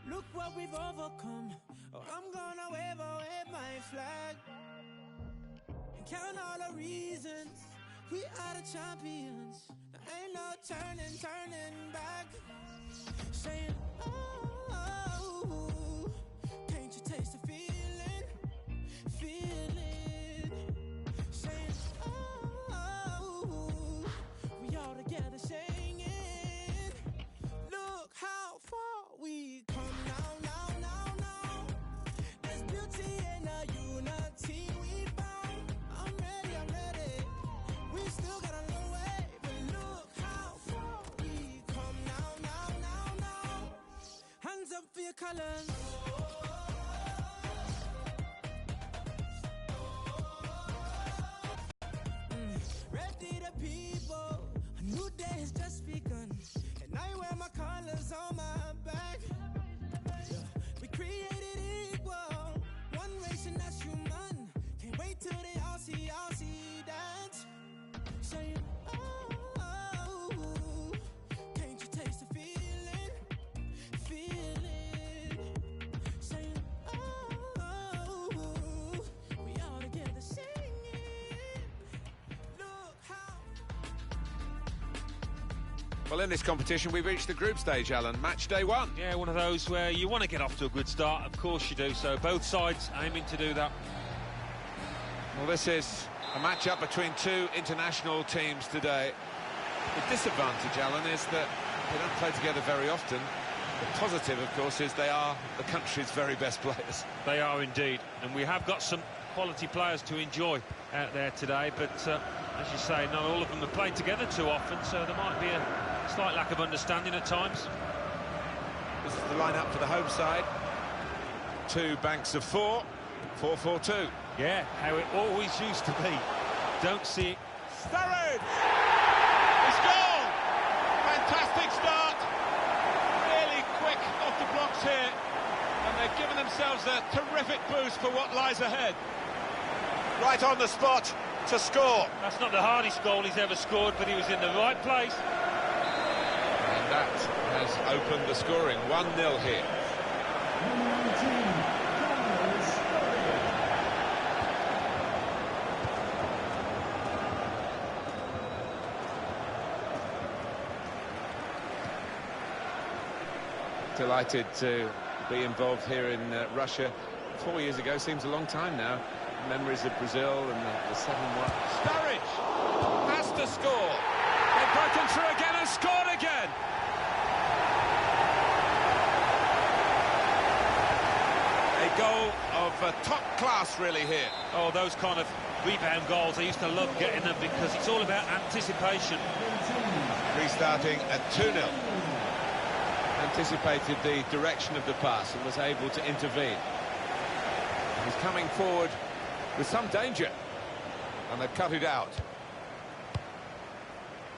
Look what we've overcome. Oh, I'm gonna wave away my flag and count all the reasons we are the champions. There ain't no turning back. Saying, oh, can't you taste the feeling? Saying, oh, we all together singing. Look how far we come now. There's beauty in the unity we found. I'm ready. We still got a long way, but look how far we come now. Hands up for your colors. Ready the people, a new day has just begun, and I wear my colors on my back. We created equal, one race and that's human. Can't wait till they all see that. Saying, oh, can't you taste the feeling? Saying, oh, we all together singing. Look how. Well, in this competition, we've reached the group stage, Alan. Match day one. Yeah, one of those where you want to get off to a good start. Of course you do. So both sides aiming to do that. Well, this is a match-up between two international teams today. The disadvantage, Alan, is that they don't play together very often. The positive, of course, is they are the country's very best players. They are indeed. And we have got some quality players to enjoy out there today. But, as you say, not all of them have played together too often. So there might be a slight lack of understanding at times. This is the lineup for the home side. Two banks of four. 4-4-2. Yeah, how it always used to be. Don't see it. Sturridge! It's goal! Fantastic start. Really quick off the blocks here. And they've given themselves a terrific boost for what lies ahead. Right on the spot to score. That's not the hardest goal he's ever scored, but he was in the right place. And that has opened the scoring. 1-0 here. Delighted to be involved here in Russia. 4 years ago seems a long time now. Memories of Brazil and the 7-1. Sturridge Has to score. They've broken through again and scored again. A goal of top class, really, here. Oh, those kind of rebound goals, I used to love getting them because it's all about anticipation. Restarting at 2-0. Anticipated the direction of the pass and was able to intervene. He's coming forward with some danger, and they've cut it out.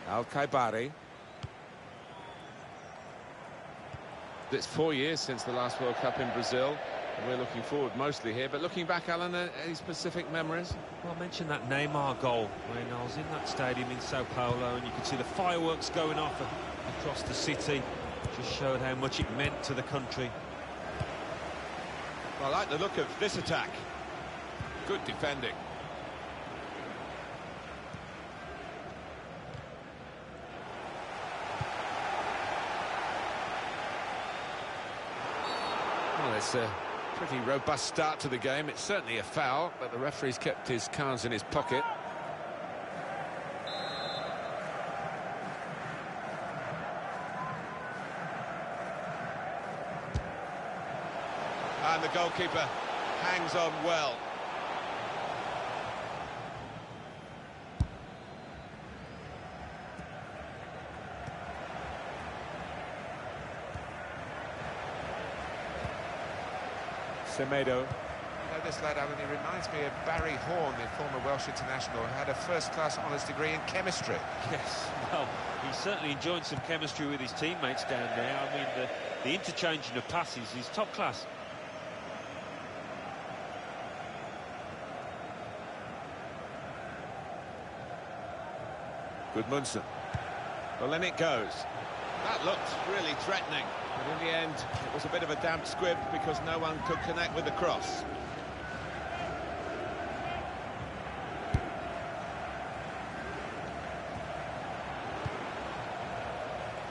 Al-Khaibari. It's 4 years since the last World Cup in Brazil, and we're looking forward mostly here, but looking back, Alan, any specific memories? Well, I mentioned that Neymar goal when I was in that stadium in Sao Paulo, and you could see the fireworks going off across the city. Just showed how much it meant to the country. Well, I like the look of this attack. Good defending. Well, it's a pretty robust start to the game. It's certainly a foul, but the referee's kept his cards in his pocket. And the goalkeeper hangs on well. Semedo. You know this lad, Alan, he reminds me of Barry Horn, the former Welsh international, who had a first-class honours degree in chemistry. Yes, well, he's certainly enjoying some chemistry with his teammates down there. I mean, the interchanging of passes is top class. Gudmundsson. Well, then it goes. That looked really threatening, but in the end, it was a bit of a damp squib because no one could connect with the cross.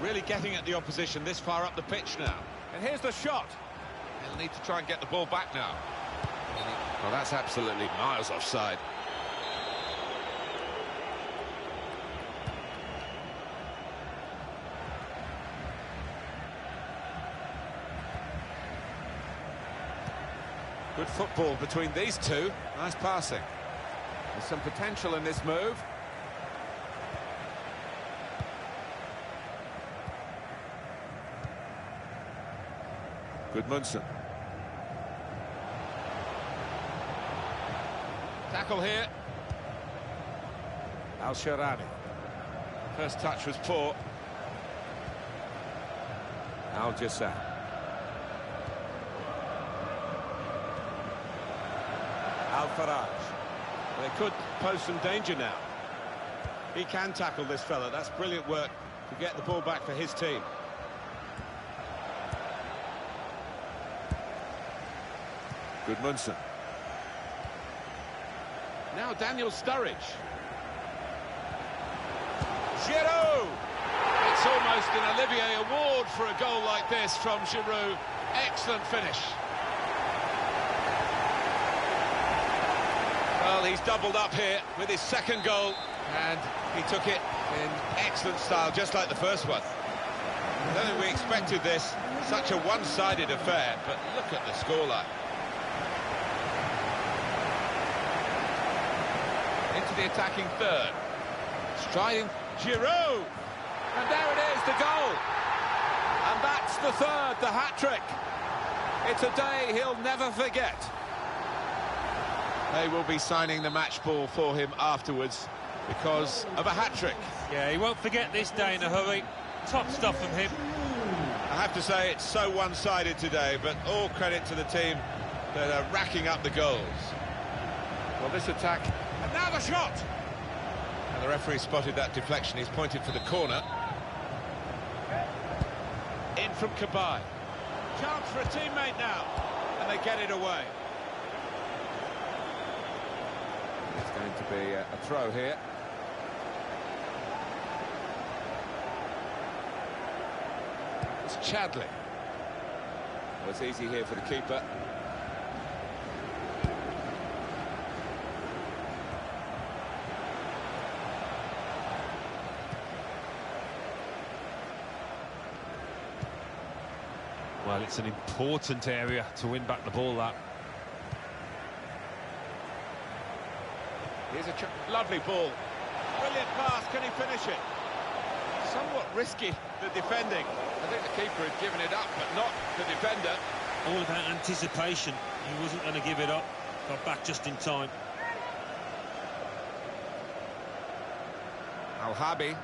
Really getting at the opposition this far up the pitch now. And here's the shot. They'll need to try and get the ball back now. Well, that's absolutely miles offside. Good football between these two. Nice passing. There's some potential in this move. Gudmundsson. Tackle here. Al-Sharani. First touch was poor. Al-Jassam. Al-Faraj. They could pose some danger now. He can tackle this fella. That's brilliant work to get the ball back for his team. Gudmundsson. Now Daniel Sturridge. Giroud! It's almost an Olivier Award for a goal like this from Giroud. Excellent finish. Well, he's doubled up here with his second goal, and he took it in excellent style, just like the first one. I don't think we expected this, such a one-sided affair, but look at the scoreline. Into the attacking third. Striding Giroud! And there it is, the goal! And that's the third, the hat-trick. It's a day he'll never forget. They will be signing the match ball for him afterwards because of a hat-trick. Yeah, he won't forget this day in a hurry. Top stuff from him. I have to say it's so one-sided today, but all credit to the team that are racking up the goals. Well, this attack... And now the shot! And the referee spotted that deflection. He's pointed for the corner. In from Kabay. Chance for a teammate now. And they get it away. It's going to be a throw here. It's Chadley. Well, it's easy here for the keeper. Well, it's an important area to win back the ball, that. Here's a lovely ball. Brilliant pass, can he finish it? Somewhat risky, the defending. I think the keeper had given it up, but not the defender. All about anticipation. He wasn't going to give it up. Got back just in time. Al-Habi.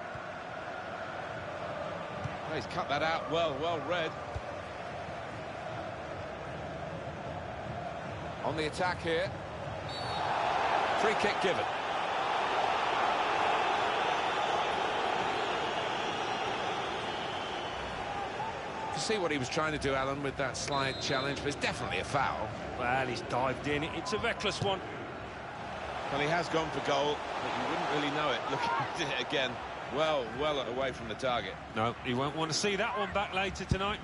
Oh, he's cut that out well read. On the attack here. Free kick given. You see what he was trying to do, Alan, with that slide challenge, but it's definitely a foul. Well, he's dived in. It's a reckless one. Well, he has gone for goal, but you wouldn't really know it looking at it again. Well away from the target. No, he won't want to see that one back later tonight.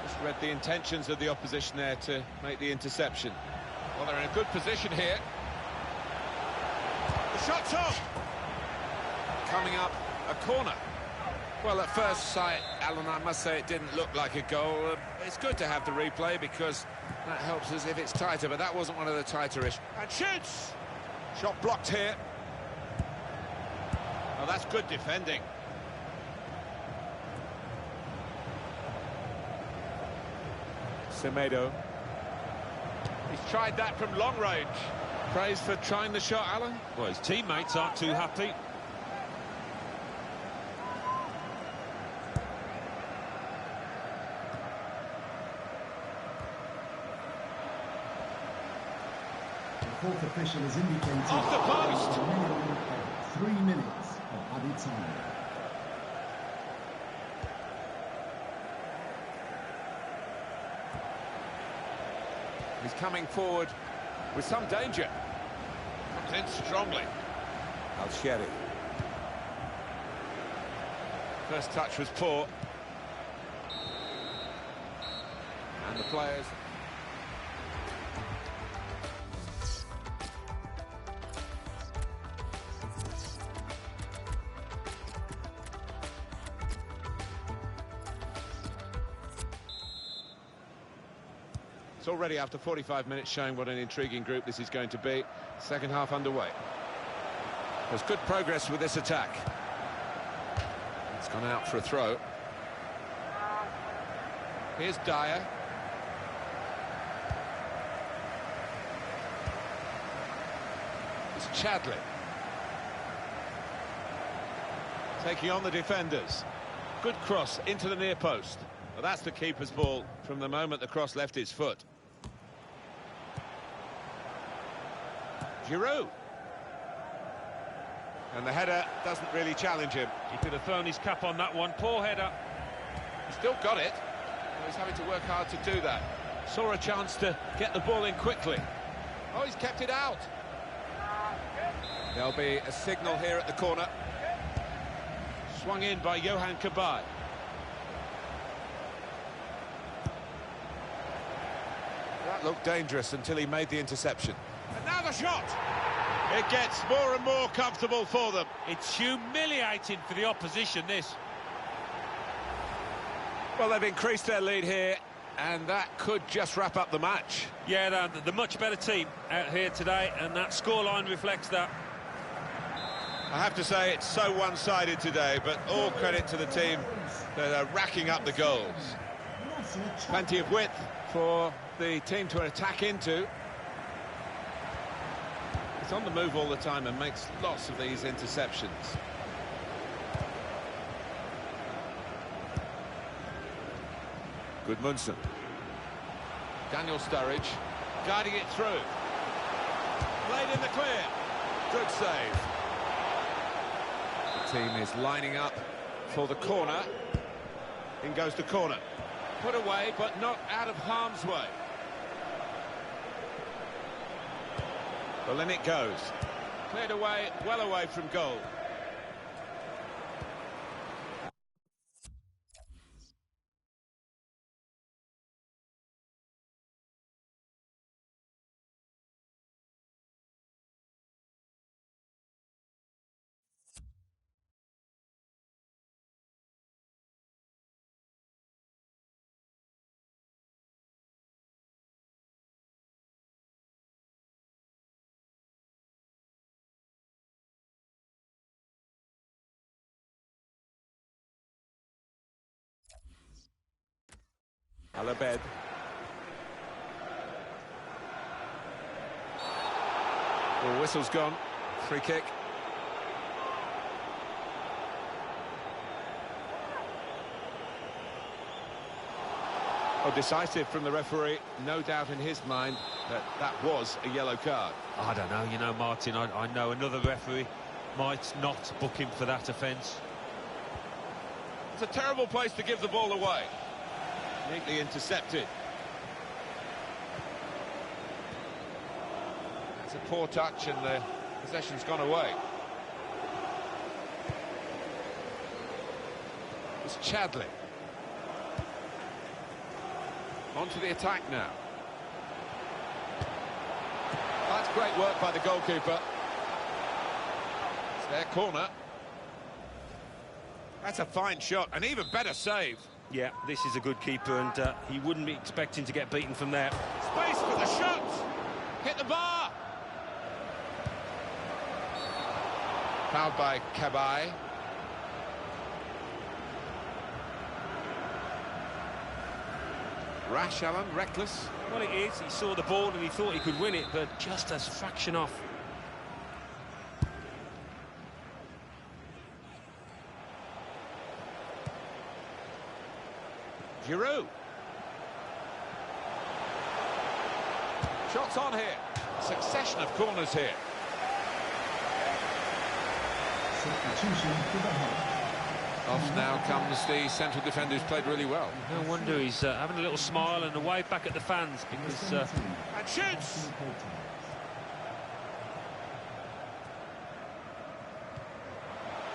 Just read the intentions of the opposition there to make the interception. Well, they're in a good position here. The shot's off! Coming up, a corner. Well, at first sight, Alan, I must say it didn't look like a goal. It's good to have the replay because that helps us if it's tighter, but that wasn't one of the tighter-ish. And shoots! Shot blocked here. Oh, that's good defending. Semedo. He's tried that from long range. Praise for trying the shot, Alan. Well, his teammates aren't too happy. The fourth official has indicated... Off the post! 3 minutes. of added time. He's coming forward with some danger. Comes in strongly. Al-Sheri. First touch was poor. And the players... It's already after 45 minutes showing what an intriguing group this is going to be. Second half underway. There's good progress with this attack. It's gone out for a throw. Here's Dyer. It's Chadley. Taking on the defenders. Good cross into the near post. Well, that's the keeper's ball from the moment the cross left his foot. Giroud. And the header doesn't really challenge him. He could have thrown his cap on that one. Poor header. He's still got it. He's having to work hard to do that. Saw a chance to get the ball in quickly. Oh, he's kept it out. There'll be a signal here at the corner. Swung in by Johan Cabaye. That looked dangerous until he made the interception. And now the shot! It gets more and more comfortable for them. It's humiliating for the opposition, this. Well, they've increased their lead here, and that could just wrap up the match. Yeah, they're the much better team out here today, and that scoreline reflects that. I have to say it's so one-sided today, but all credit to the team that are racking up the goals. Plenty of width For the team to attack into. He's on the move all the time and makes lots of these interceptions. Gudmundsson. Daniel Sturridge guiding it through. played in the clear. Good save. The team is lining up for the corner. In goes the corner. Put away, but not out of harm's way. Well, in it goes. Cleared away, well away from goal. Alabed. Well, whistle's gone. Free kick. Oh, decisive from the referee. No doubt in his mind that that was a yellow card. I don't know, you know, Martin, I know another referee might not book him for that offence. It's a terrible place to give the ball away. Neatly intercepted. It's a poor touch and the possession's gone away. It's Chadley. On to the attack now. That's great work by the goalkeeper. It's their corner. That's a fine shot, an even better save. Yeah, this is a good keeper, and he wouldn't be expecting to get beaten from there. Space for the shot. Hit the bar. Fouled by Cabaye. Rash, Alan, reckless. Well, it is. He saw the ball and he thought he could win it, but just a fraction off. Giroud. Shots on here. Succession of corners here. Substitution for the half. Off now comes the central defender who's played really well. No wonder he's having a little smile and a wave back at the fans because... And shoots!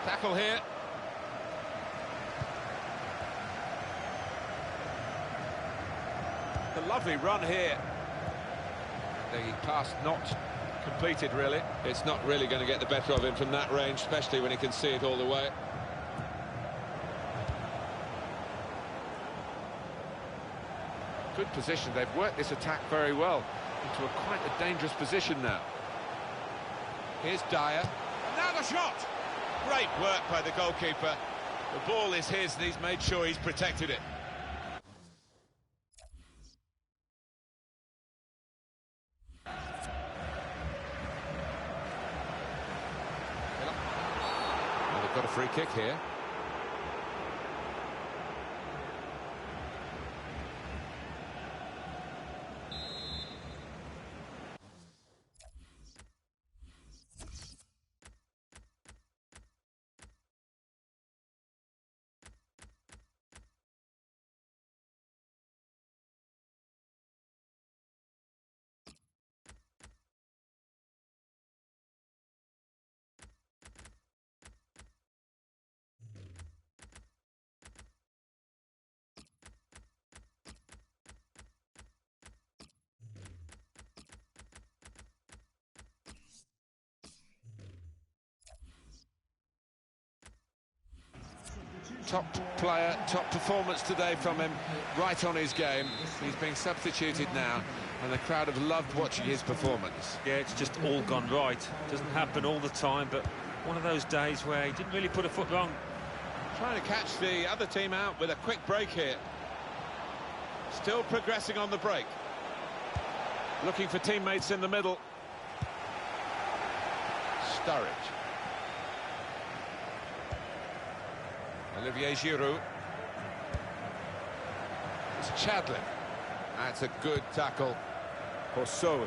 Tackle here. The lovely run here. The pass not completed, really. It's not really going to get the better of him from that range, especially when he can see it all the way. Good position. They've worked this attack very well into quite a dangerous position now. Here's Dyer. Now the shot! Great work by the goalkeeper. The ball is his and he's made sure he's protected it. Well, they've got a free kick here. Top player, top performance today from him, right on his game. He's being substituted now, and the crowd have loved watching his performance. Yeah, it's just all gone right. Doesn't happen all the time, but one of those days where he didn't really put a foot wrong. Trying to catch the other team out with a quick break here. Still progressing on the break. Looking for teammates in the middle. Sturridge. Olivier Giroud. It's Chadlin. That's a good tackle. Horsoui.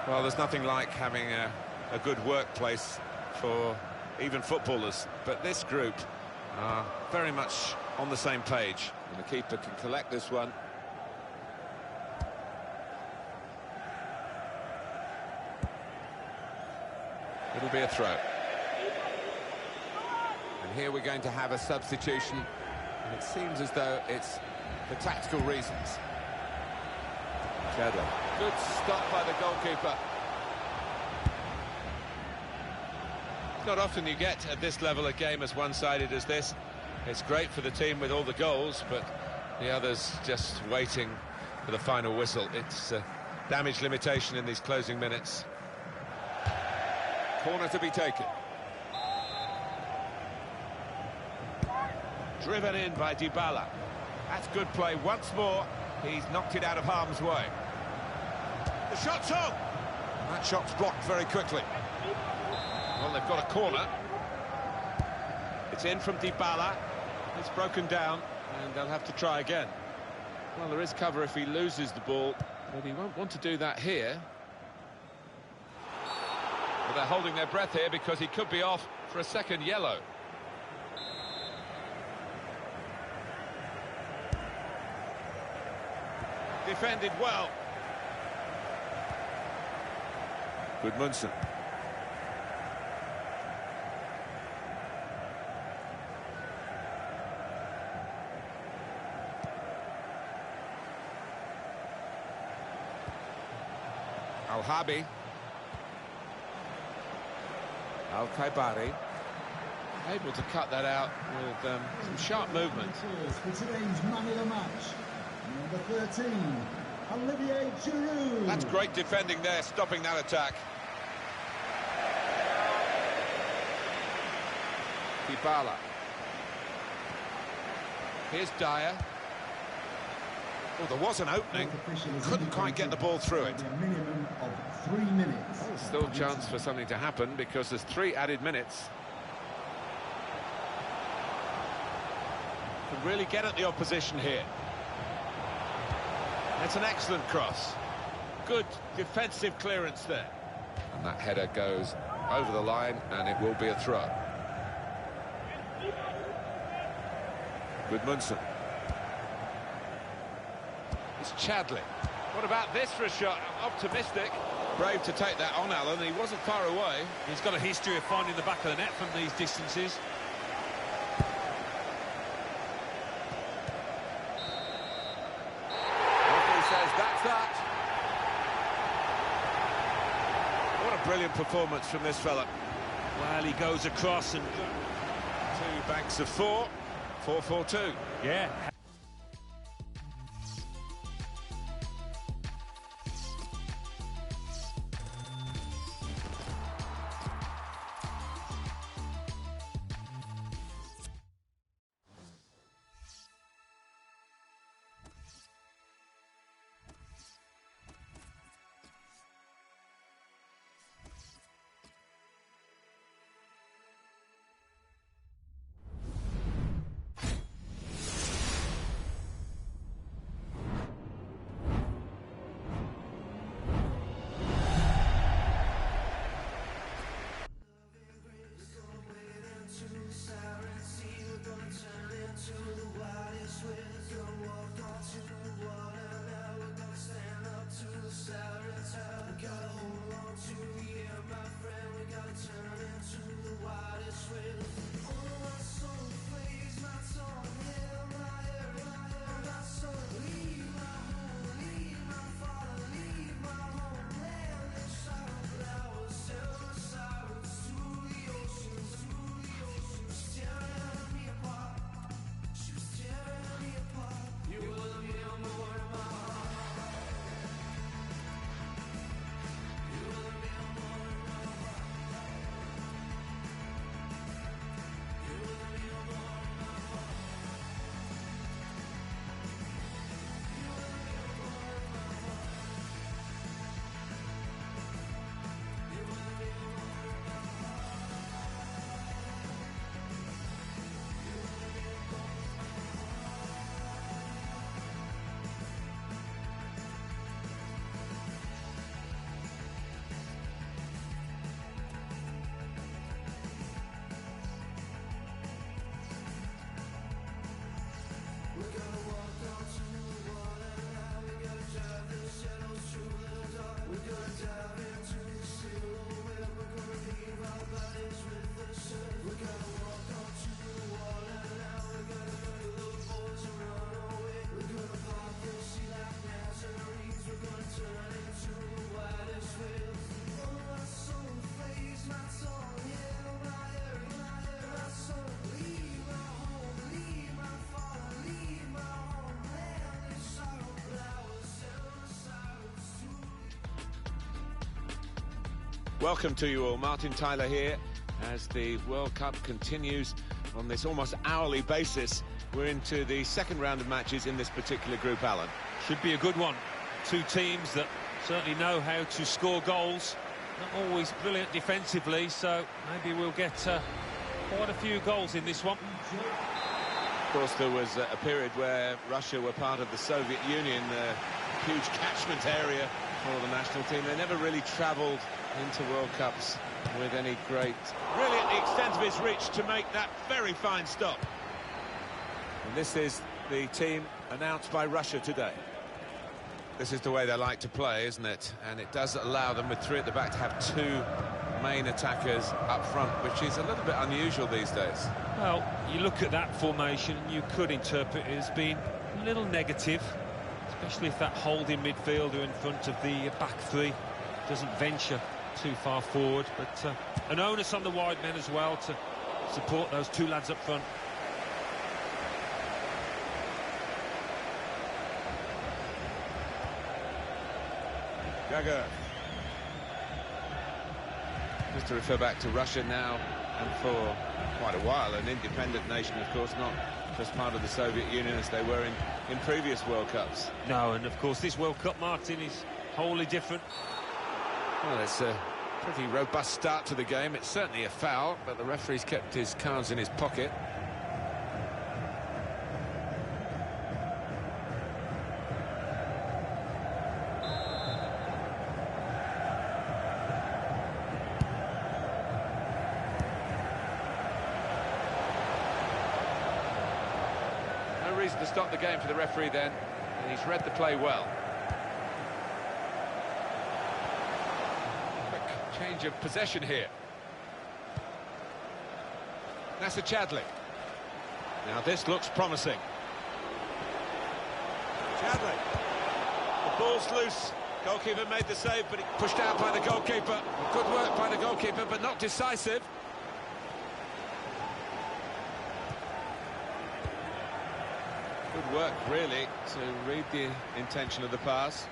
Well, there's nothing like having a good workplace for even footballers, but this group are very much on the same page. And the keeper can collect this one. It'll be a throw. And here we're going to have a substitution, and it seems as though it's for tactical reasons. Chadlin. Good stop by the goalkeeper. Not often you get at this level a game as one-sided as this. It's great for the team with all the goals, but the others just waiting for the final whistle. It's damage limitation in these closing minutes. Corner to be taken. Driven in by Dybala. That's good play once more. He's knocked it out of harm's way. The shot's on! That shot's blocked very quickly. Well, they've got a corner. It's in from Dybala. It's broken down, and they'll have to try again. Well, there is cover if he loses the ball, but he won't want to do that here. But they're holding their breath here because he could be off for a second yellow. Defended well. Gudmundsson. Al-Habi. Al-Kaibari. Able to cut that out with some sharp movement. For today's man of the match, number 13, Olivier Giroud. That's great defending there, stopping that attack. Dybala. Here's Dyer. Oh, there was an opening. Couldn't quite get the ball through it. A minimum of 3 minutes. Still a chance for something to happen because there's 3 added minutes. Can really get at the opposition here. That's an excellent cross. Good defensive clearance there. And that header goes over the line, and it will be a throw. Gudmundsson. It's Chadley. What about this for a shot? Optimistic. Brave to take that on, Alan. He wasn't far away. He's got a history of finding the back of the net from these distances. Referee says that's that. What a brilliant performance from this fella. Well, he goes across and... Two banks of 4. 4-4-2. Yeah. Welcome to you all. Martin Tyler here as the World Cup continues on this almost hourly basis. We're into the second round of matches in this particular group, Alan. Should be a good one. Two teams that certainly know how to score goals. Not always brilliant defensively, so maybe we'll get quite a few goals in this one. Of course, there was a period where Russia were part of the Soviet Union, a huge catchment area for the national team. They never really travelled into World Cups with any great... Brilliant the extent of his reach to make that very fine stop. And this is the team announced by Russia today. This is the way they like to play, isn't it? And it does allow them, with 3 at the back, to have 2 main attackers up front, which is a little bit unusual these days. Well, you look at that formation, you could interpret it as being a little negative, especially if that holding midfielder in front of the back 3 doesn't venture too far forward, but an onus on the wide men as well to support those 2 lads up front. Gaga. Just to refer back to Russia now, and for quite a while, an independent nation, of course, not just part of the Soviet Union as they were in previous World Cups. No, and of course this World Cup, Martin, is wholly different. Well, it's a pretty robust start to the game. It's certainly a foul, but the referee's kept his cards in his pocket. to stop the game for the referee then, and he's read the play well. Quick change of possession here. Nasser Chadli. Now this looks promising. Chadli. The ball's loose. Goalkeeper made the save, but he Pushed out by the goalkeeper. Good work by the goalkeeper, but not decisive. good work, really, to read the intention of the pass.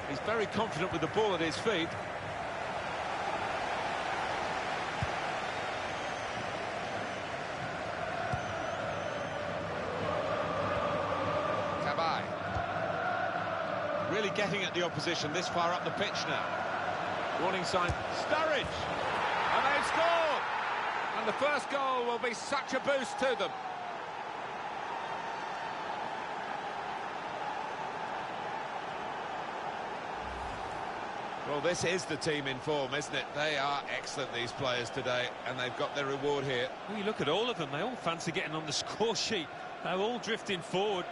He's very confident with the ball at his feet. Really getting at the opposition this far up the pitch now. Warning sign, Sturridge! And they've scored! And the first goal will be such a boost to them. Well, this is the team in form, isn't it? They are excellent, these players today, and they've got their reward here. Well, you look at all of them, they all fancy getting on the score sheet. They're all drifting forward.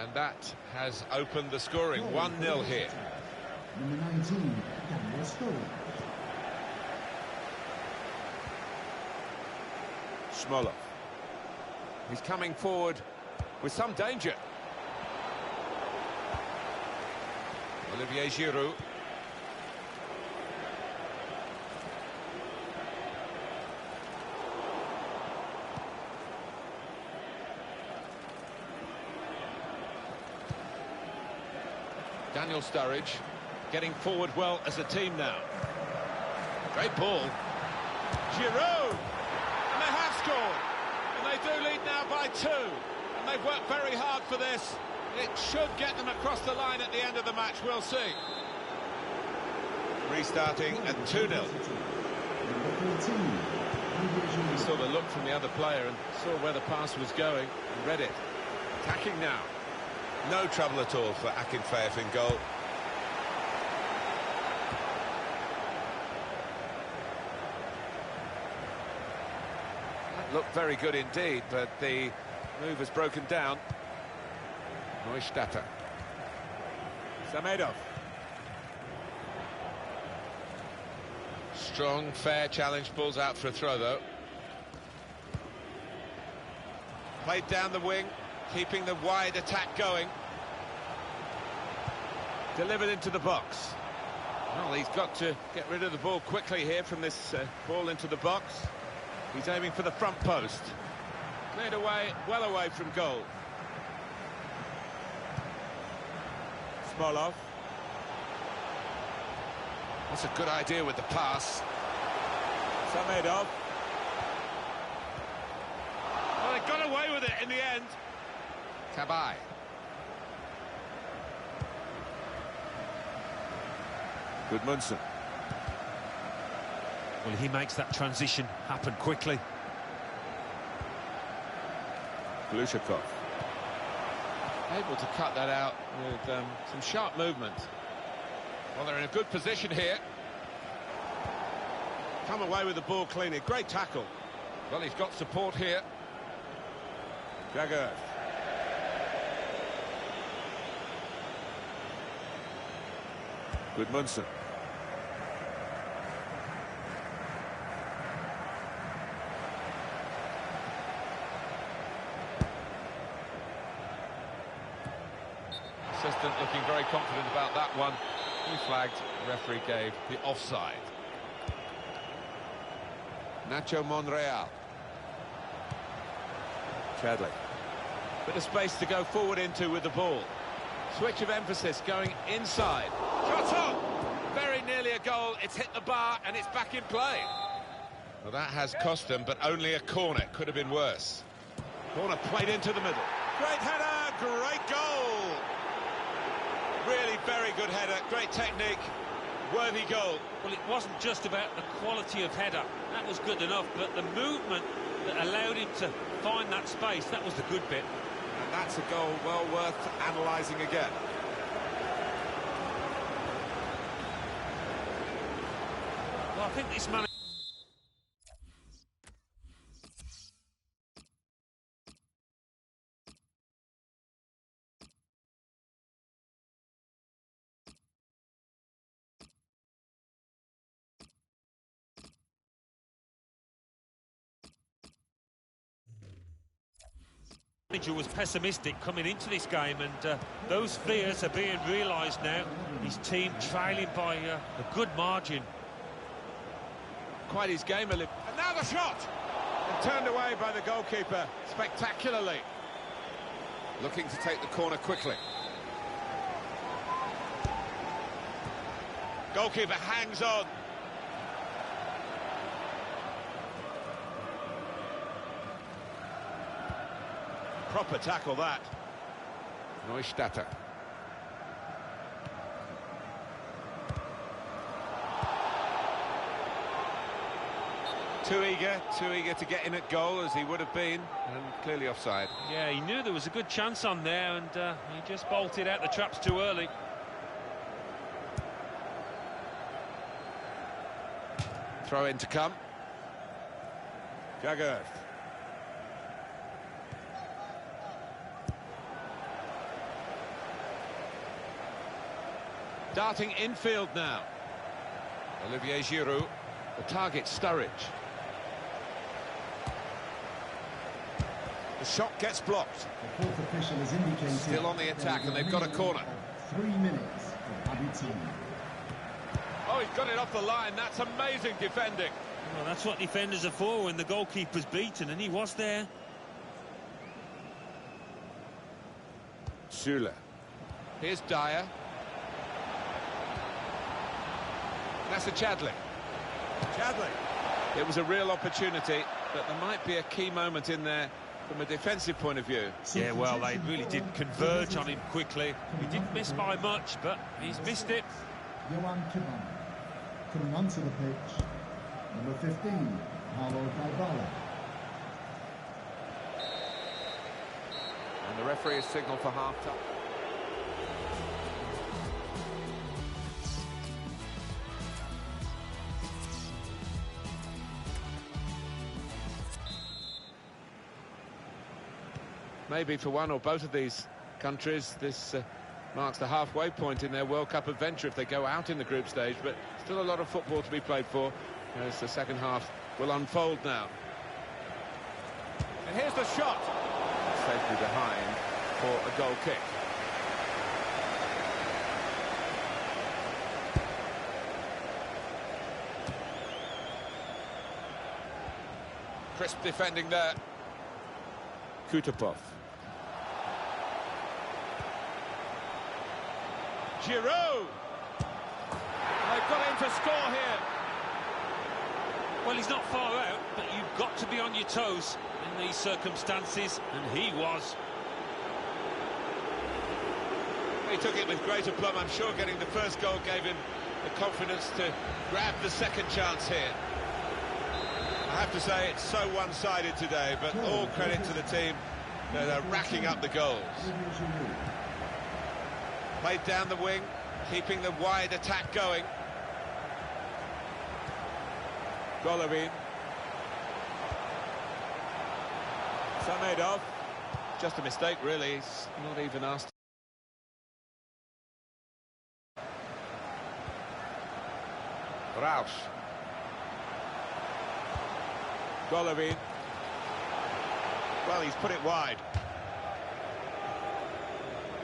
And that has opened the scoring. 1-0 here. Number 19, Daniel Stoll. Smolov. He's coming forward with some danger. Olivier Giroud. Daniel Sturridge Getting forward well as a team now. great ball. Giroud! And they have scored! And they do lead now by 2. And they've worked very hard for this. It should get them across the line at the end of the match, we'll see. Restarting at 2-0. Number 13, He saw the look from the other player and saw where the pass was going and read it. Attacking now. No trouble at all for Akinfeev in goal. That looked very good indeed, but the move has broken down. Neustadt. Samedov. Strong, fair challenge, pulls out for a throw though. Played down the wing, keeping the wide attack going. Delivered into the box. Well, he's got to get rid of the ball quickly here from this ball into the box. He's aiming for the front post. Cleared away, well away from goal. Smolov. That's a good idea with the pass. Samedov. Well, they got away with it in the end. Cabaye. Gudmundsson. Well, he makes that transition happen quickly. Glushakov. Able to cut that out with some sharp movement. Well, they're in a good position here. Come away with the ball cleanly. Great tackle. Well, he's got support here. Jagger. Gudmundsson. Assistant looking very confident about that one. He flagged, the referee gave the offside. Nacho Monreal. Chadli. Bit of space to go forward into with the ball. Switch of emphasis going inside. Shot on! Very nearly a goal. It's hit the bar and it's back in play. Well, that has cost them, but only a corner. Could have been worse. Corner played into the middle. Great header, great goal. Really very good header, great technique. worthy goal. Well, it wasn't just about the quality of header. That was good enough, but the movement that allowed him to find that space, that was the good bit. And that's a goal well worth analysing again. Well, I think this man... manager was pessimistic coming into this game, and those fears are being realised now. His team trailing by a good margin. Quite his game a little. And now the shot! And turned away by the goalkeeper spectacularly. Looking to take the corner quickly. Goalkeeper hangs on. Proper tackle, that. Neustatter. Too eager to get in at goal as he would have been, and clearly offside. Yeah, he knew there was a good chance on there, and he just bolted out the traps too early. Throw in to come. Jagger. Darting infield now. Olivier Giroud. The target, Sturridge. The shot gets blocked. The fourth official has indicated... Still on the attack, and they've got a corner. 3 minutes for Abitine. Oh, he's got it off the line. That's amazing defending. Well, that's what defenders are for when the goalkeeper's beaten, and he was there. Süle. Here's Dyer. That's a Chadley. It was a real opportunity, but there might be a key moment in there from a defensive point of view. Yeah, well, they really did converge on him quickly. He didn't miss by much, but he's missed it. Johan Kiban. Coming onto the pitch, number 15, Paulo Dybala. And the referee has signalled for half-time. Maybe for one or both of these countries, this marks the halfway point in their World Cup adventure if they go out in the group stage, but still a lot of football to be played for as the second half will unfold now. And here's the shot. Safely behind for a goal kick. Crisp defending there. Kutupov. Giroud! They've got him to score here. Well, he's not far out, but you've got to be on your toes in these circumstances, and he was. He took it with great aplomb. I'm sure getting the first goal gave him the confidence to grab the second chance here. I have to say it's so one-sided today, but all credit to the team. They're racking up the goals. Played down the wing, keeping the wide attack going. Golovin. Samedov. Just a mistake, really. He's not even asked. Rausch. Golovin. Well, he's put it wide.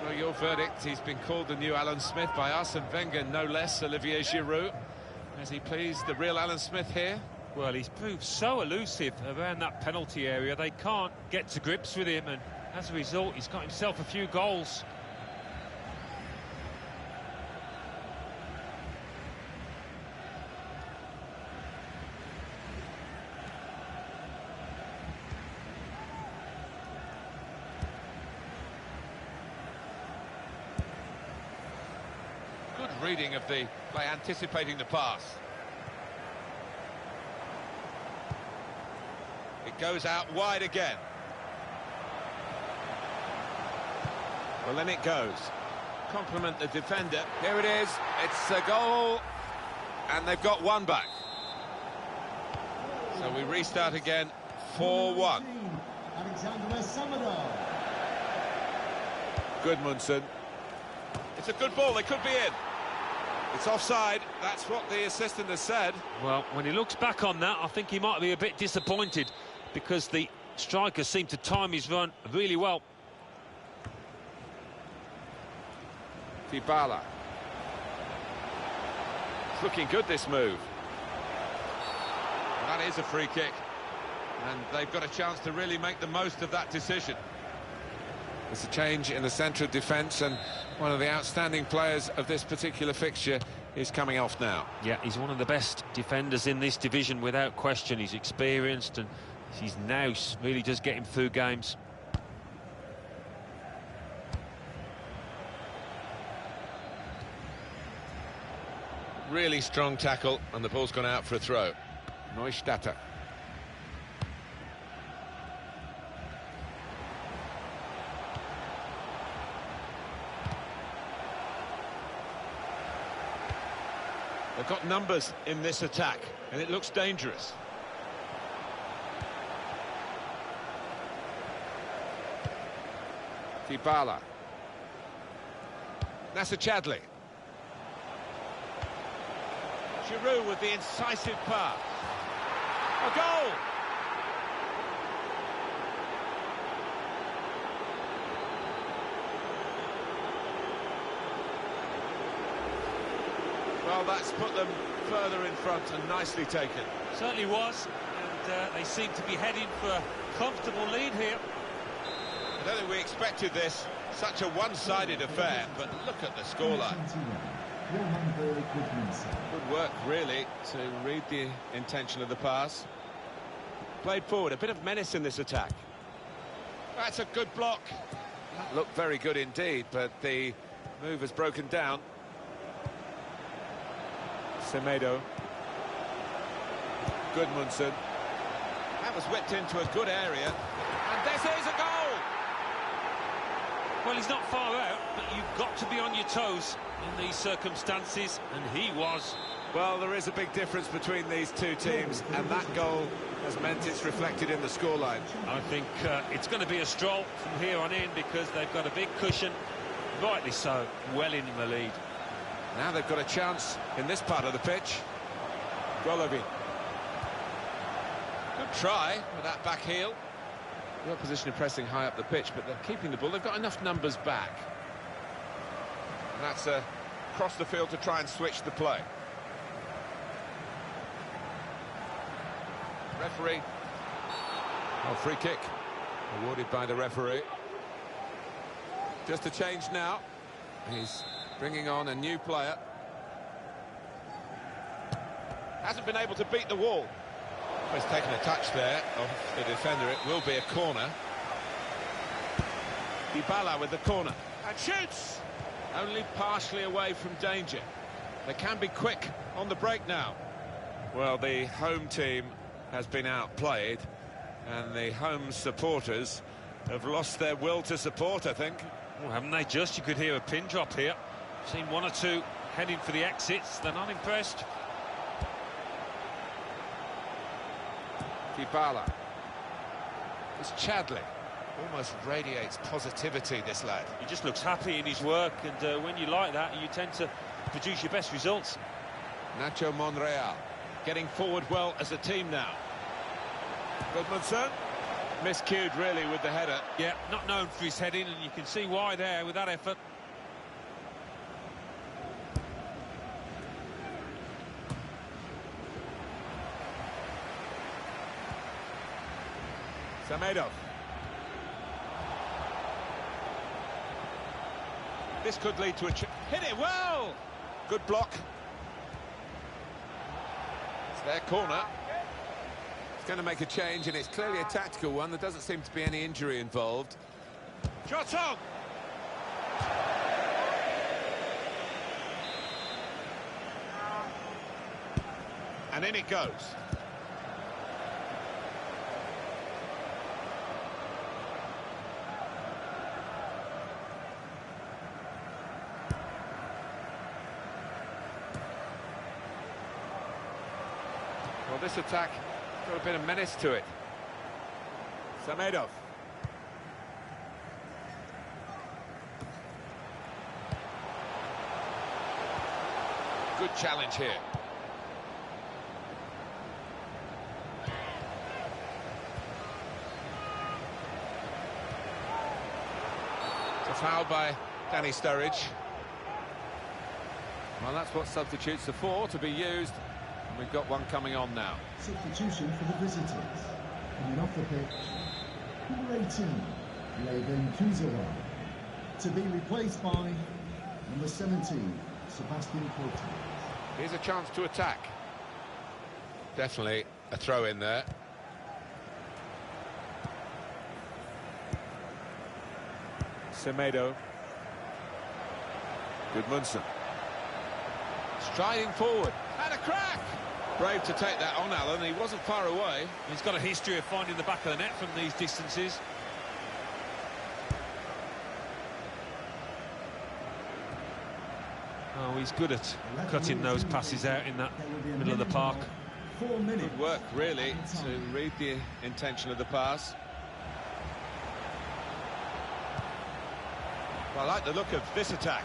Well, your verdict, he's been called the new Alan Smith by Arsene Wenger, no less, Olivier Giroud. Has he pleased the real Alan Smith here? Well, he's proved so elusive around that penalty area. They can't get to grips with him, and as a result, he's got himself a few goals. reading of the play, anticipating the pass. It goes out wide again. Well, then it goes. Compliment the defender. Here it is. It's a goal, and they've got one back. So we restart again, 4-1. Gudmundsson. It's a good ball, they could be in. It's offside, that's what the assistant has said. Well, when he looks back on that, I think he might be a bit disappointed because the striker seemed to time his run really well. Dybala. It's looking good, this move. That is a free kick, and they've got a chance to really make the most of that decision. It's a change in the centre of defence, and one of the outstanding players of this particular fixture is coming off now. Yeah, he's one of the best defenders in this division without question. He's experienced, and his nous really does get him through games. Really strong tackle, and the ball's gone out for a throw. Neustadt. They've got numbers in this attack, and it looks dangerous. Dybala. Nasser Chadli. Giroud with the incisive pass. A goal! Well, that's put them further in front and nicely taken. Certainly was, and they seem to be heading for a comfortable lead here. I don't think we expected this, such a one-sided affair, but look at the scoreline. Good work, really, to read the intention of the pass. Played forward, a bit of menace in this attack. That's a good block. That looked very good indeed, but the move has broken down. Semedo. Gudmundsson. That was whipped into a good area. And this is a goal! Well, he's not far out, but you've got to be on your toes in these circumstances, and he was. Well, there is a big difference between these two teams, and that goal has meant it's reflected in the scoreline. I think it's going to be a stroll from here on in because they've got a big cushion, rightly so, well in the lead. Now they've got a chance in this part of the pitch. Golovin. Good try with that back heel. The opposition are pressing high up the pitch, but they're keeping the ball. They've got enough numbers back. And that's across the field to try and switch the play. Referee. Oh, free kick. Awarded by the referee. Just a change now. He's bringing on a new player. Hasn't been able to beat the wall. He's taken a touch there of the defender. It will be a corner. Dybala with the corner. And shoots! Only partially away from danger. They can be quick on the break now. Well, the home team has been outplayed, and the home supporters have lost their will to support, I think. Well, haven't they just? You could hear a pin drop here. Seen one or two heading for the exits. They're not impressed. Dybala. It's Chadli. Almost radiates positivity, this lad. He just looks happy in his work, and when you like that, you tend to produce your best results. Nacho Monreal getting forward well as a team now. Gudmundsson. Miscued, really, with the header. Yeah, not known for his heading, and you can see why there with that effort. Semedo. This could lead to a... Hit it well! Good block. It's their corner. It's going to make a change, and it's clearly a tactical one. There doesn't seem to be any injury involved. Shot on! And in it goes. Well, this attack got a bit of menace to it. Samedov. Good challenge here. It's a foul by Danny Sturridge. Well, that's what substitutes are for, to be used. And we've got one coming on now. Substitution for the visitors. Coming off the pitch, number 18, Levin Kuzawa. To be replaced by number 17, Sebastian Cote. Here's a chance to attack. Definitely a throw in there. Semedo. Gudmundsson. Striding forward. And a crack! Brave to take that on, Alan. He wasn't far away. He's got a history of finding the back of the net from these distances. Oh, he's good at cutting those passes out in that middle of the park. 4 minutes. Good work, really, to read the intention of the pass. Well, I like the look of this attack.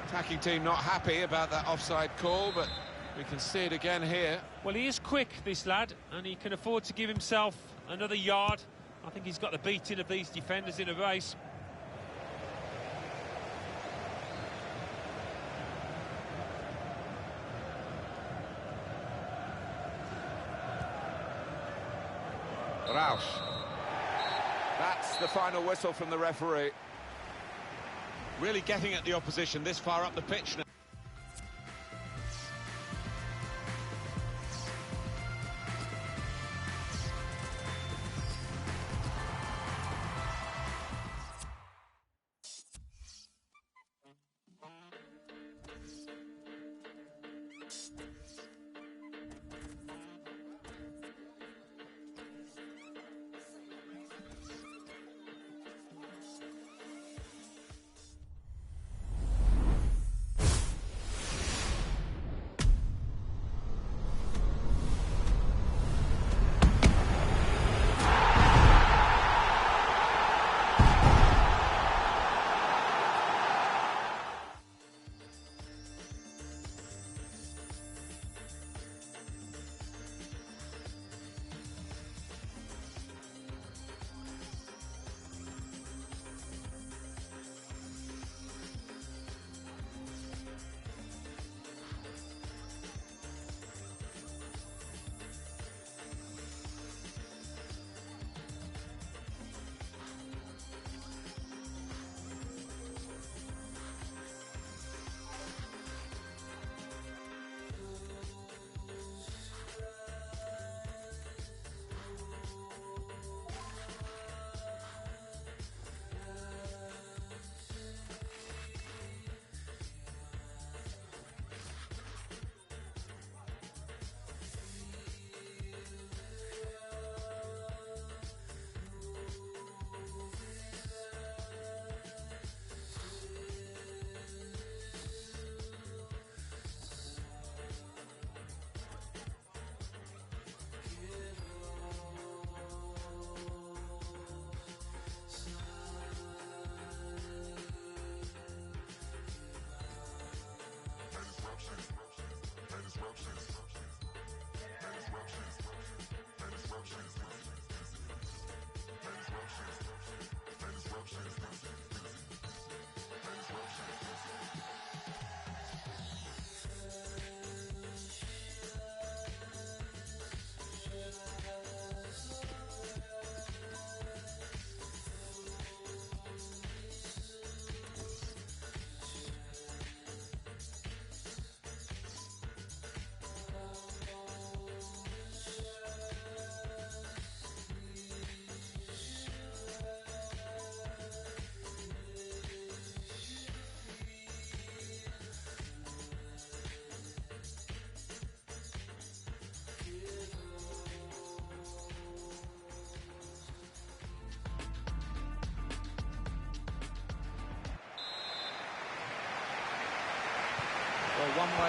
Attacking team not happy about that offside call, but we can see it again here. Well, he is quick, this lad, and he can afford to give himself another yard. I think he's got the beating of these defenders in a race. Rausch. That's the final whistle from the referee. Really getting at the opposition this far up the pitch now.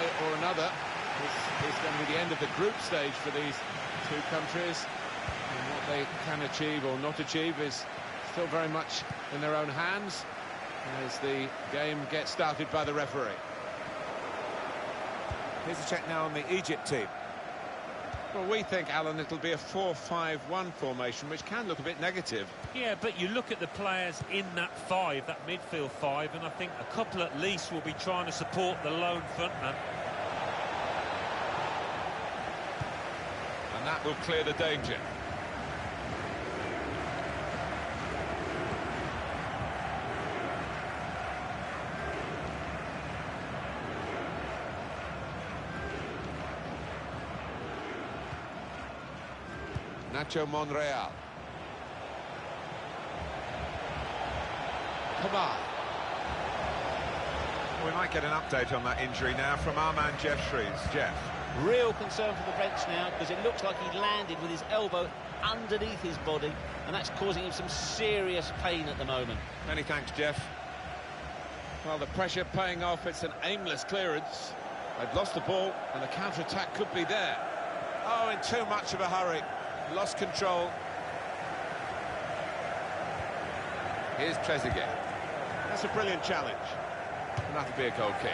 way or another, this is going to be the end of the group stage for these two countries. And what they can achieve or not achieve is still very much in their own hands as the game gets started by the referee. Here's a check now on the Egypt team. Well, we think, Alan, it'll be a 4-5-1 formation, which can look a bit negative. Yeah, but you look at the players in that five, that midfield five, and I think a couple at least will be trying to support the lone frontman. And that will clear the danger. Nacho Monreal. Kabay. We might get an update on that injury now from our man Jeff Shreves. Jeff. Real concern for the French now, because it looks like he landed with his elbow underneath his body, and that's causing him some serious pain at the moment. Many thanks, Jeff. Well, the pressure paying off. It's an aimless clearance. They've lost the ball, and the counter-attack could be there. Oh, in too much of a hurry. Lost control. Here's Trezeguet. That's a brilliant challenge. And that'll be a goal kick.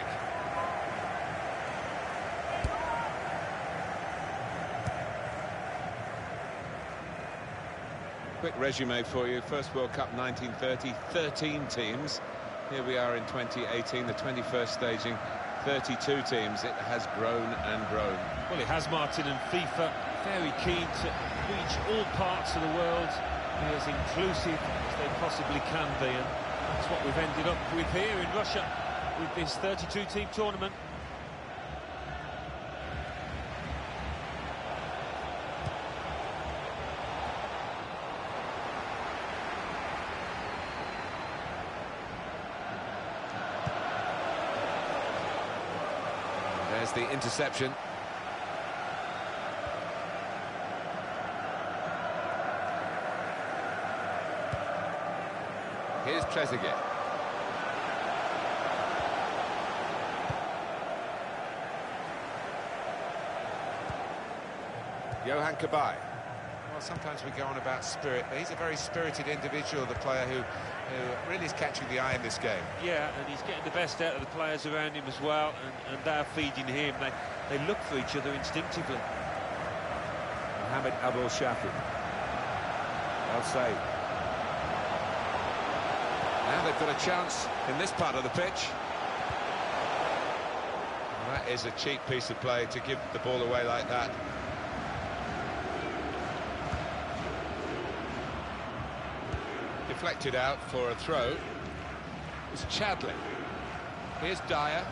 Quick resume for you. First World Cup 1930, 13 teams. Here we are in 2018, the 21st staging, 32 teams. It has grown and grown. Well, it has, Martin, and FIFA very keen to reach all parts of the world, be as inclusive as they possibly can be, and that's what we've ended up with here in Russia with this 32-team tournament. There's the interception. Here's Trezeguet. Johan Kabay. Well, sometimes we go on about spirit, but he's a very spirited individual, the player who really is catching the eye in this game. Yeah, and he's getting the best out of the players around him as well, and they're feeding him. They look for each other instinctively. Mohamed Abou Shafi. Well saved. Now they've got a chance in this part of the pitch. And that is a cheap piece of play to give the ball away like that. Deflected out for a throw. It's Chadley. Here's Dyer.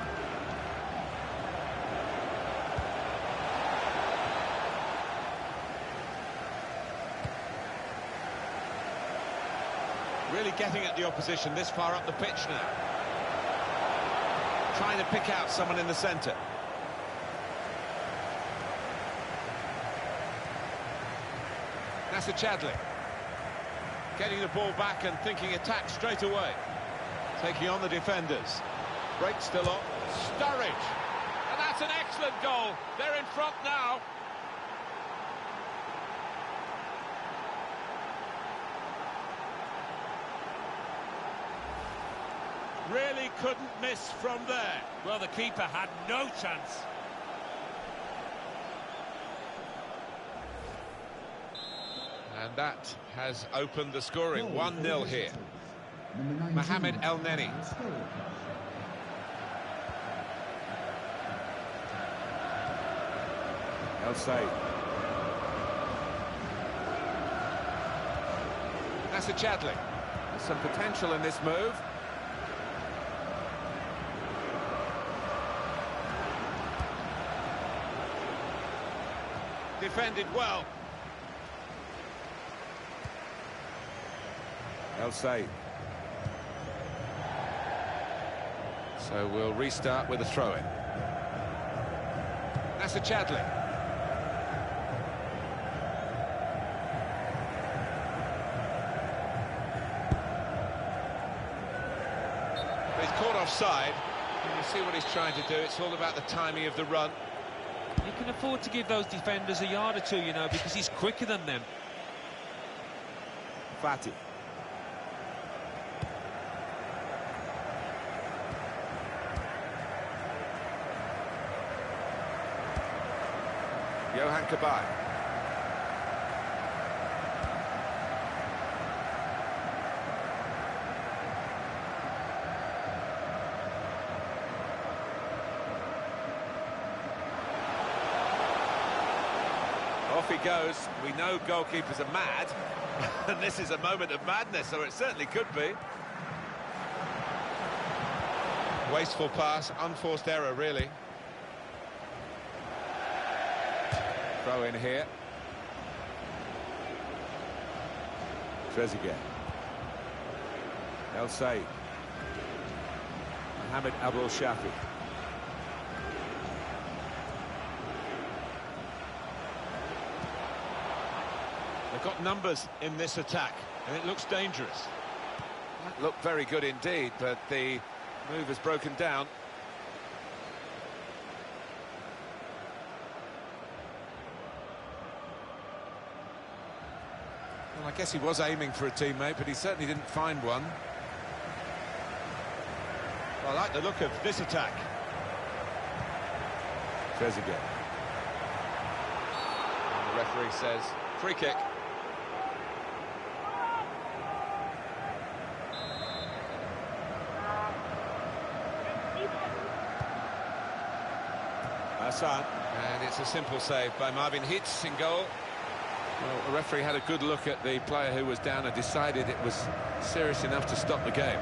Really getting at the opposition this far up the pitch now. Trying to pick out someone in the centre. Nasser Chadley. Getting the ball back and thinking attack straight away. Taking on the defenders. Break still on. Sturridge. And that's an excellent goal. They're in front now. Really couldn't miss from there. Well, the keeper had no chance. And that has opened the scoring. 1-0 here. Mohamed El Neni. El Said. Nasser Chadley. There's some potential in this move. Defended well. El Said. So we'll restart with a throw-in. Nasser Chadley. He's caught offside. You see what he's trying to do. It's all about the timing of the run. You can afford to give those defenders a yard or two, you know, because he's quicker than them. Fati. Johan Kabay. Off he goes. We know goalkeepers are mad, and this is a moment of madness, or it certainly could be. Wasteful pass, unforced error, really. Throw in here. Trezeguet. El Said. Mohamed Abdul Shafi. They've got numbers in this attack, and it looks dangerous. That looked very good indeed, but the move has broken down. Well, I guess he was aiming for a teammate, but he certainly didn't find one. I like the look of this attack. Trezeguet. And the referee says, free kick. Hassan, and it's a simple save by Marvin Hitz in goal. Well, the referee had a good look at the player who was down and decided it was serious enough to stop the game.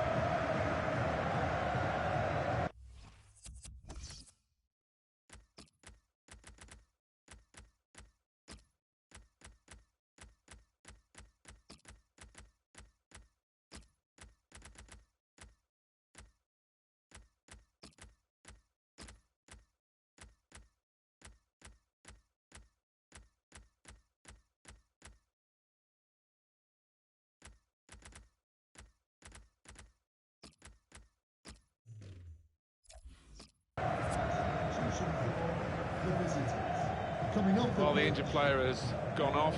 Well, the injured player has gone off.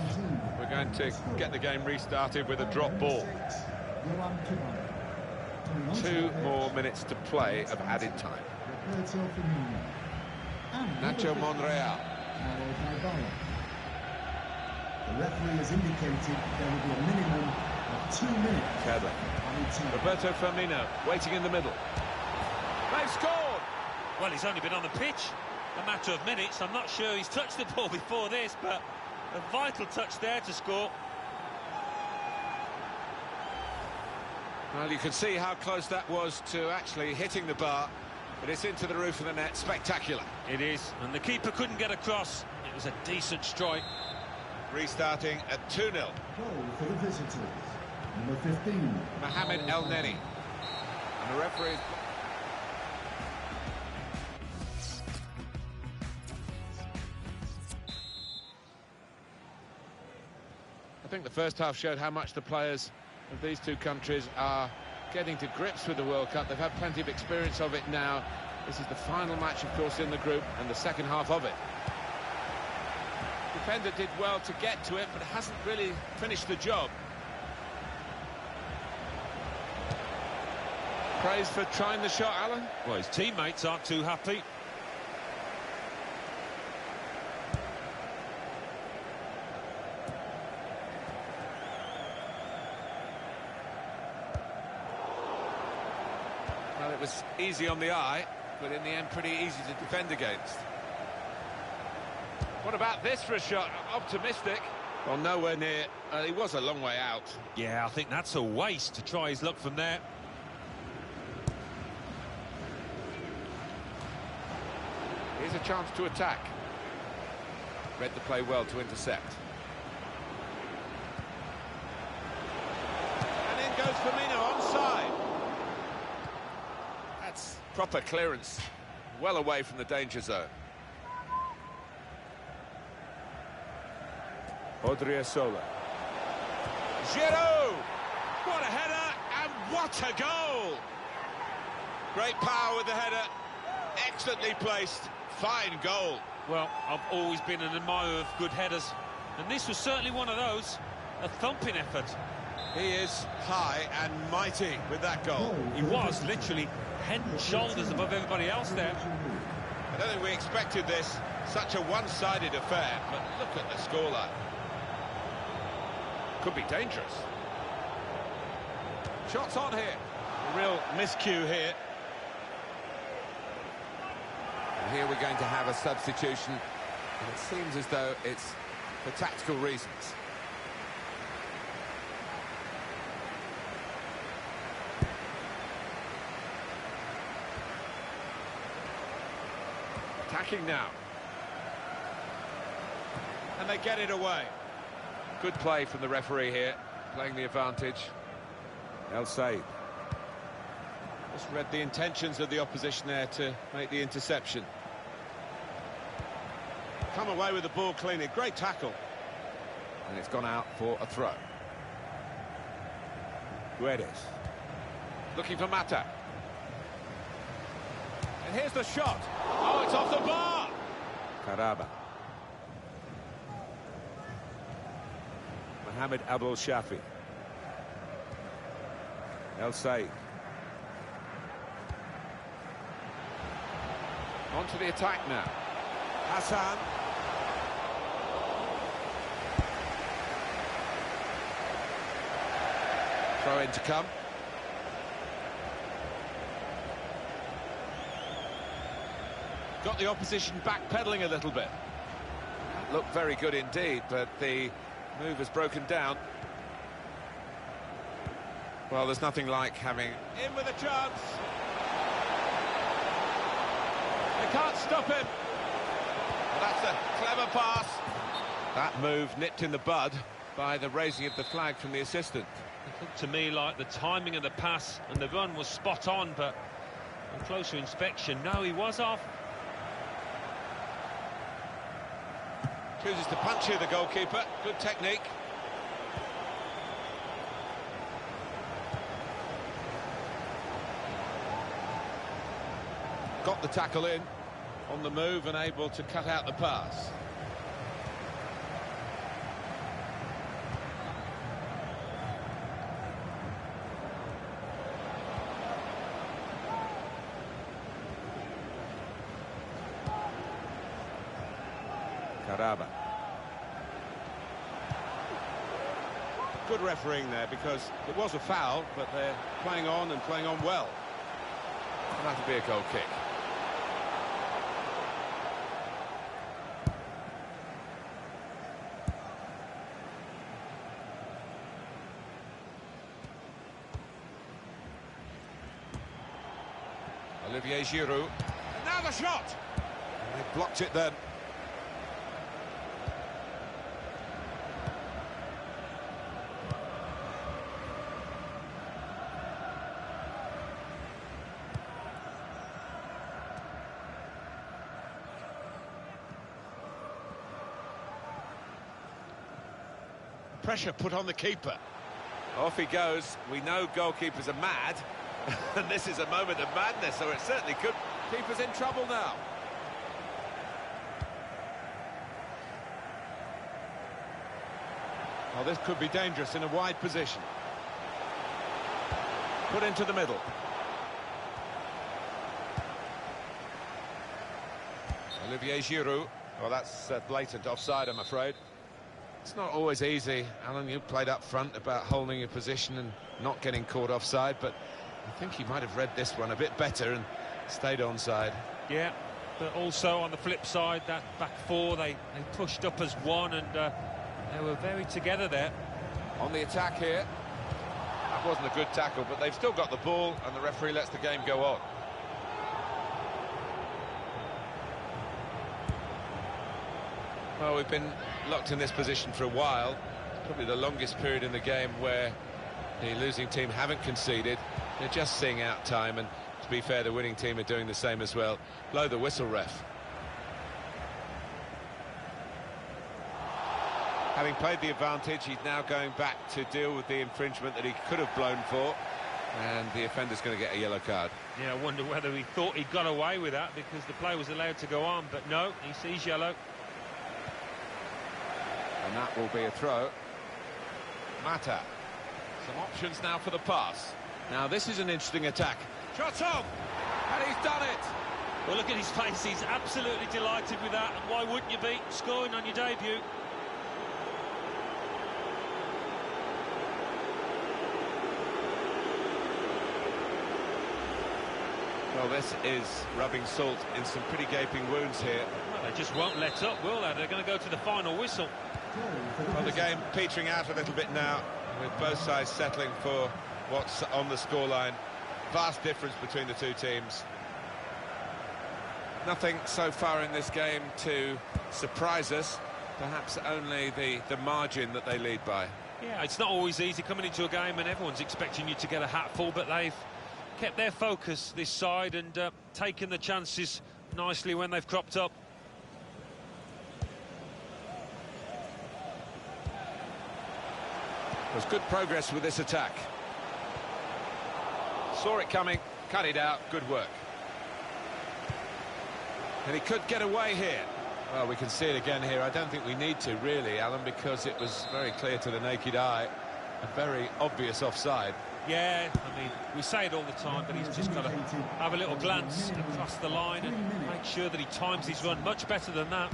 We're going to get the game restarted with a drop ball. 2 more minutes to play of added time. Nacho Monreal. The referee has indicated there will be a minimum of 2 minutes. Kedley. Roberto Firmino waiting in the middle. They've scored! Well, he's only been on the pitch a matter of minutes. I'm not sure he's touched the ball before this, but a vital touch there to score. Well, you can see how close that was to actually hitting the bar, but it's into the roof of the net. Spectacular. It is, and the keeper couldn't get across. It was a decent strike. Restarting at 2-0. Goal for the visitors, number 15. Mohamed El Neni. And the referee... I think the first half showed how much the players of these two countries are getting to grips with the World Cup. They've had plenty of experience of it now. This is the final match, of course, in the group, and the second half of it. Defender did well to get to it, but hasn't really finished the job. Praise for trying the shot, Alan. Well, his teammates aren't too happy. Well, it was easy on the eye, but in the end pretty easy to defend against. What about this for a shot? Optimistic. Well, nowhere near. He was a long way out. Yeah, I think that's a waste to try his luck from there. Here's a chance to attack. Read the play well to intercept. And in goes Firmino, onside. That's proper clearance, well away from the danger zone. Odriozola. Giroud! What a header, and what a goal! Great power with the header. Excellently placed. Fine goal. Well, I've always been an admirer of good headers, and this was certainly one of those. A thumping effort. He is high and mighty with that goal. He was literally head and shoulders above everybody else there. I don't think we expected this. Such a one-sided affair, but look at the scoreline. Could be dangerous. Shots on here. A real miscue here. And here we're going to have a substitution, and it seems as though it's for tactical reasons. Attacking now. And they get it away. Good play from the referee here, playing the advantage. El Said. Just read the intentions of the opposition there to make the interception. Come away with the ball cleanly. Great tackle. And it's gone out for a throw. Guedes. Looking for Mata. And here's the shot. Oh, it's off the bar. Karaba. Mohamed Abdul Shafi. El Said. On to the attack now. Hassan. Throw in to come. Got the opposition backpedaling a little bit. Looked very good indeed, but the move has broken down. Well, there's nothing like having... In with a chance. They can't stop him. Well, that's a clever pass. That move nipped in the bud by the raising of the flag from the assistant. It looked to me like the timing of the pass and the run was spot on, but on closer inspection, no, he was off. Chooses to punch here, the goalkeeper. Good technique. Got the tackle in, on the move and able to cut out the pass. Karaba. Good refereeing there, because it was a foul, but they're playing on and playing on well. And that'll be a goal kick. Olivier Giroud. And now the shot! And they blocked it then. Pressure put on the keeper. Off he goes. We know goalkeepers are mad, and this is a moment of madness, so it certainly could. Keeper's in trouble now. Oh, this could be dangerous in a wide position. Put into the middle. Olivier Giroud. Well, that's blatant offside, I'm afraid. It's not always easy, Alan. You played up front about holding your position and not getting caught offside, but I think he might have read this one a bit better and stayed onside. Yeah, but also on the flip side, that back four, they pushed up as one, and they were very together there. On the attack here. That wasn't a good tackle, but they've still got the ball, and the referee lets the game go on. Well, we've been locked in this position for a while. Probably the longest period in the game where the losing team haven't conceded. They're just seeing out time, and to be fair, the winning team are doing the same as well. Blow the whistle, ref. Having played the advantage, he's now going back to deal with the infringement that he could have blown for. And the offender's going to get a yellow card. Yeah, I wonder whether he thought he got away with that because the play was allowed to go on, but no, he sees yellow. And that will be a throw. Mata. Some options now for the pass. Now this is an interesting attack. Shot on! And he's done it! Well, look at his face, he's absolutely delighted with that, and why wouldn't you be scoring on your debut? Well, this is rubbing salt in some pretty gaping wounds here. Well, they just won't let up, will they? They're going to go to the final whistle. Well, the game petering out a little bit now, with both sides settling for what's on the scoreline. Vast difference between the two teams. Nothing so far in this game to surprise us. Perhaps only the margin that they lead by. Yeah, it's not always easy coming into a game and everyone's expecting you to get a hatful, but they've kept their focus this side and taken the chances nicely when they've cropped up. There's good progress with this attack. Saw it coming, cut it out, good work. And he could get away here. Well, we can see it again here. I don't think we need to, really, Alan, because it was very clear to the naked eye. A very obvious offside. Yeah, I mean, we say it all the time, but he's just got to have a little glance across the line and make sure that he times his run much better than that.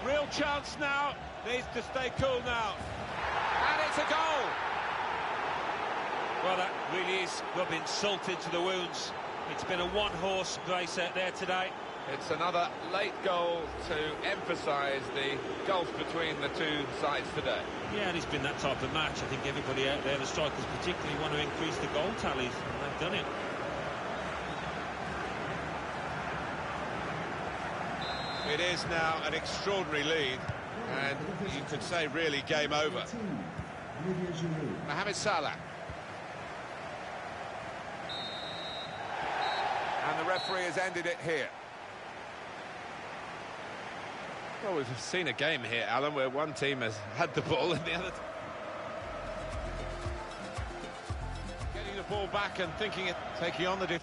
Real chance now. Needs to stay cool now. And it's a goal! Well, that really is rubbing salt into the wounds. It's been a one-horse race out there today. It's another late goal to emphasise the gulf between the two sides today. Yeah, and it's been that type of match. I think everybody out there, the strikers particularly, want to increase the goal tallies, and they've done it. It is now an extraordinary lead, and you could say really game over. Mohamed Salah. And the referee has ended it here. Well, we've seen a game here, Alan, where one team has had the ball and the other... Getting the ball back and thinking it, taking on the defense.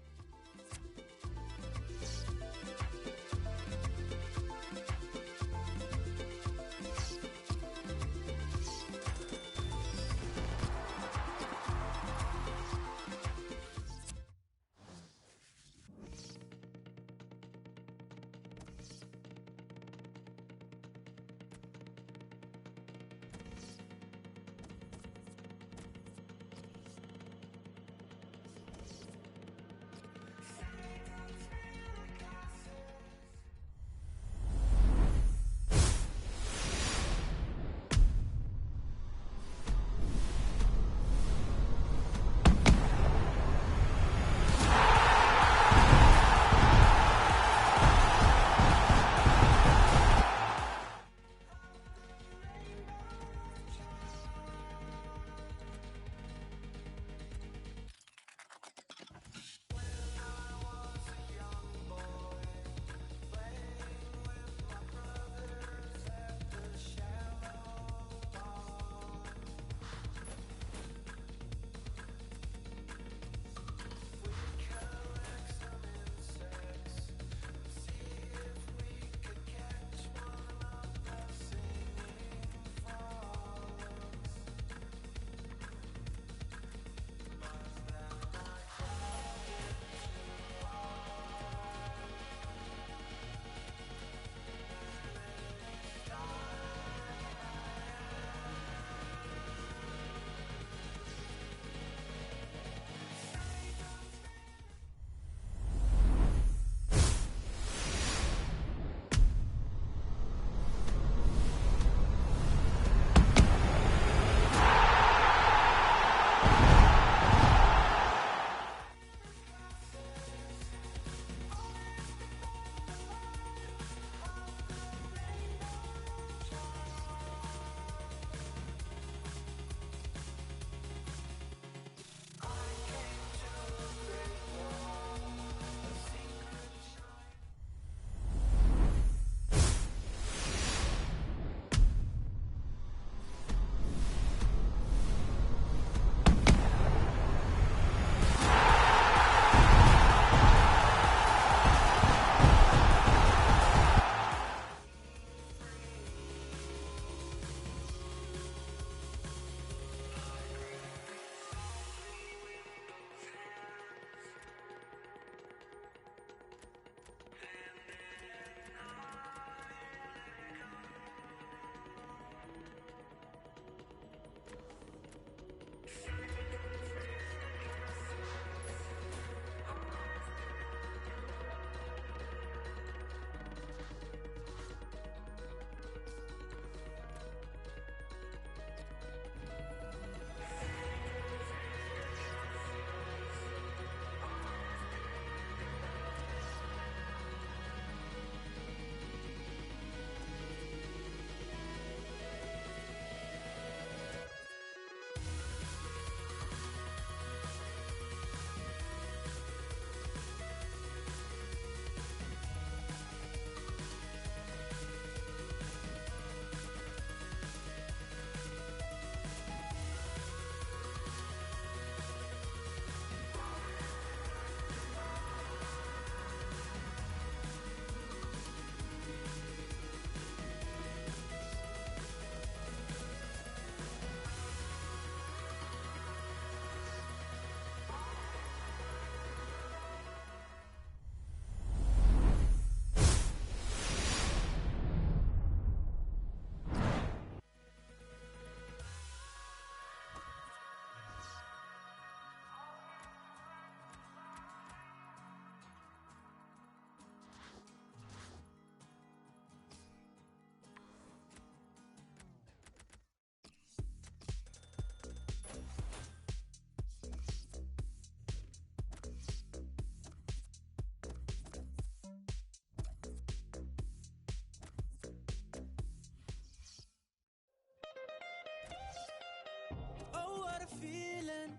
feeling.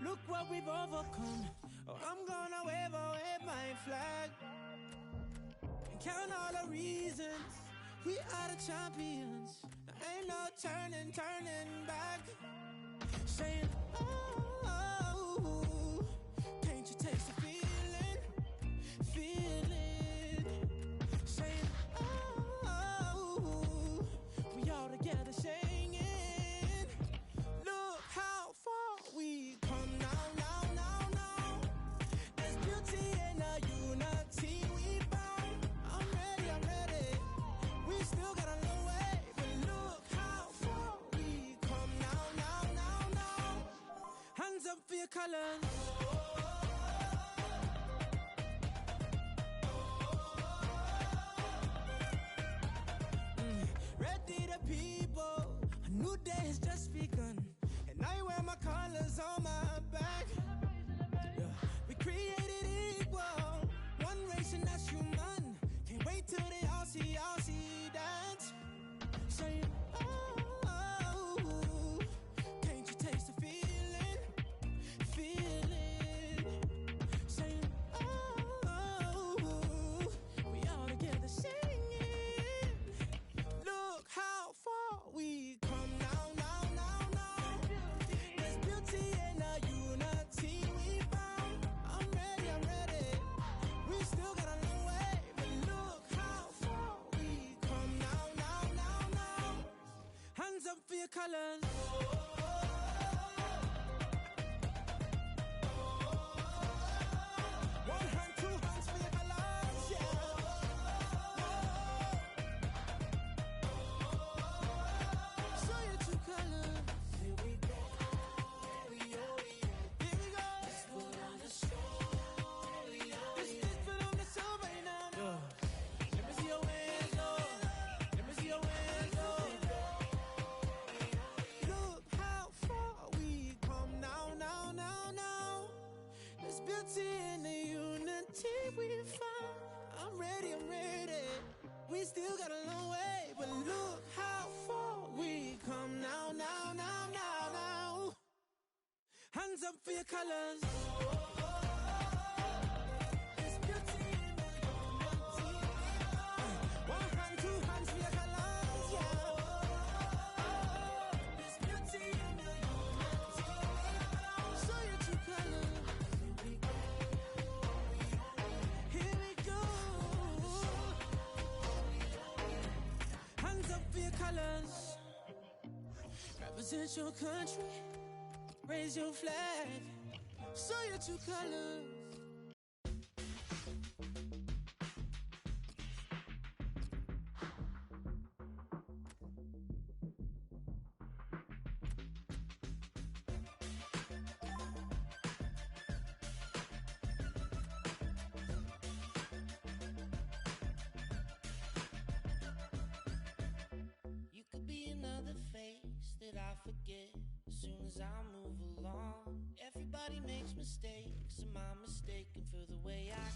Look what we've overcome. Oh, I'm gonna wave my flag and count all the reasons we are the champions. There ain't no turning back. Saying, oh, can't you taste the feeling? Saying, oh, we all together singing. Look how far we come now. There's beauty in the unity we found. I'm ready. We still got a long way, but look how far we come now. Hands up for your colors. Ready the people, a new day has just begun, and I wear my colors on my back. Yeah. We created equal, one race and that's human. Can't wait till they all see dance. Saying, oh, can't you taste the feeling? Saying, oh, we all together singing. Look how far we come now. There's beauty in the unity we found. I'm ready. We still got a long way, but look how far we come now. Hands up for your colors. One hand, two hands for your colors, yeah. Show your true colors. Here we go. Let's put on the show. Let's put on the show right now. Let me see your hands, Look how far we come now. There's beauty in the unity we found. I'm ready. We still got a long way, but look how far we come now. Hands up for your colors. There's beauty in the unity. One hand, two hands for your colors, yeah. There's beauty in the unity. Show your true colors. Here we go. Hands up for your colors. Represent your country. Raise your flag. Show your true colors. You could be another face that I forget as soon as I move along. Everybody makes mistakes. Am I mistaken for the way I